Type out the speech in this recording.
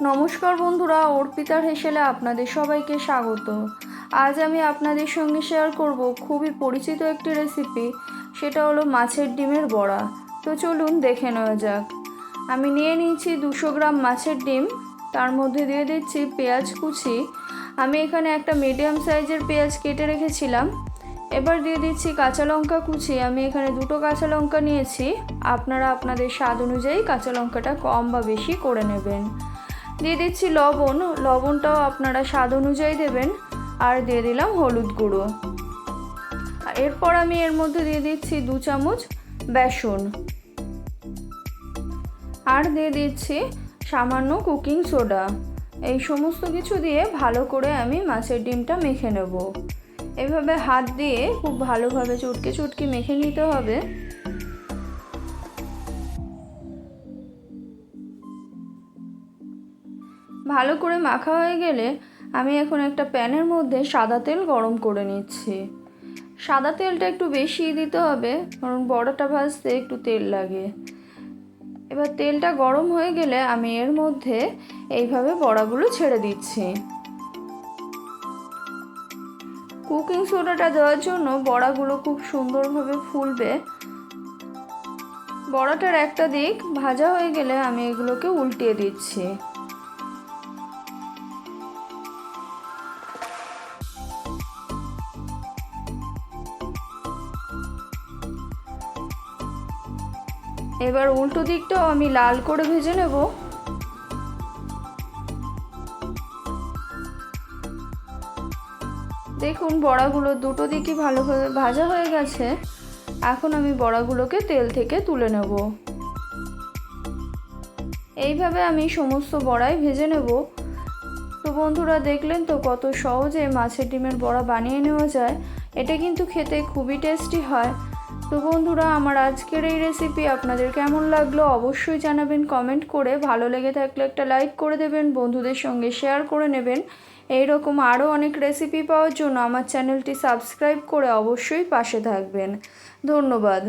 নমস্কার বন্ধুরা, অর্পিতার হেসেলে আপনাদের সবাইকে স্বাগত। আজ আমি আপনাদের সঙ্গে শেয়ার করব খুবই পরিচিত একটি রেসিপি, সেটা হলো মাছের ডিমের বড়া। তো চলুন দেখে নেওয়া যাক। আমি নিয়ে নিয়েছি 200 গ্রাম মাছের ডিম, তার মধ্যে দিয়ে দিচ্ছি পেঁয়াজ কুচি। আমি এখানে একটা মিডিয়াম সাইজের পেঁয়াজ কেটে রেখেছিলাম। এবার দিয়ে দিচ্ছি কাঁচা লঙ্কা কুচি। আমি এখানে 2টো কাঁচা লঙ্কা নিয়েছি, আপনারা আপনাদের স্বাদ অনুযায়ী কাঁচা লঙ্কাটা কম বা বেশি করে নেবেন। দিয়ে দিচ্ছি লবণ, লবণটাও আপনারা স্বাদ অনুযায়ী দেবেন। আর দিয়ে দিলাম হলুদ গুঁড়ো। এরপর আমি এর মধ্যে দিয়ে দিচ্ছি 2 চামচ বেসন, আর দিয়ে দিচ্ছি সামান্য কুকিং সোডা। এই সমস্ত কিছু দিয়ে ভালো করে আমি মাছের ডিমটা মেখে নেব। এভাবে হাত দিয়ে খুব ভালোভাবে চটকে চটকে মেখে নিতে হবে। ভালো করে মাখা হয়ে গেলে আমি এখন একটা প্যানের মধ্যে সাদা তেল গরম করে নিচ্ছি। সাদা তেলটা একটু বেশি দিতে হবে, কারণ বড়াটা ভাজতে একটু তেল লাগে। এবার তেলটা গরম হয়ে গেলে আমি এর মধ্যে এইভাবে বড়াগুলো ছেড়ে দিচ্ছি। কুকিং সোডাটা দেওয়ার জন্য বড়াগুলো খুব সুন্দরভাবে ফুলবে। বড়াটার একটা দিক ভাজা হয়ে গেলে আমি এগুলোকে উল্টিয়ে দিচ্ছি। এবার উল্টো দিকটাও আমি লাল করে ভেজে নেব। দেখুন বড়াগুলো দুটো দিকই ভালোভাবে ভাজা হয়ে গেছে। এখন আমি বড়াগুলোকে তেল থেকে তুলে নেব। এইভাবে আমি সমস্ত বড়াই ভেজে নেব। তো বন্ধুরা, দেখলেন তো কত সহজে মাছের ডিমের বড়া বানিয়ে নেওয়া যায়। এটা কিন্তু খেতে খুবই টেস্টি হয়। তো বন্ধুরা, আমার আজকের এই রেসিপি আপনাদের কেমন লাগলো অবশ্যই জানাবেন কমেন্ট করে। ভালো লেগে থাকলে একটা লাইক করে দেবেন, বন্ধুদের সঙ্গে শেয়ার করে নেবেন। এইরকম আরও অনেক রেসিপি পাওয়ার জন্য আমার চ্যানেলটি সাবস্ক্রাইব করে অবশ্যই পাশে থাকবেন। ধন্যবাদ।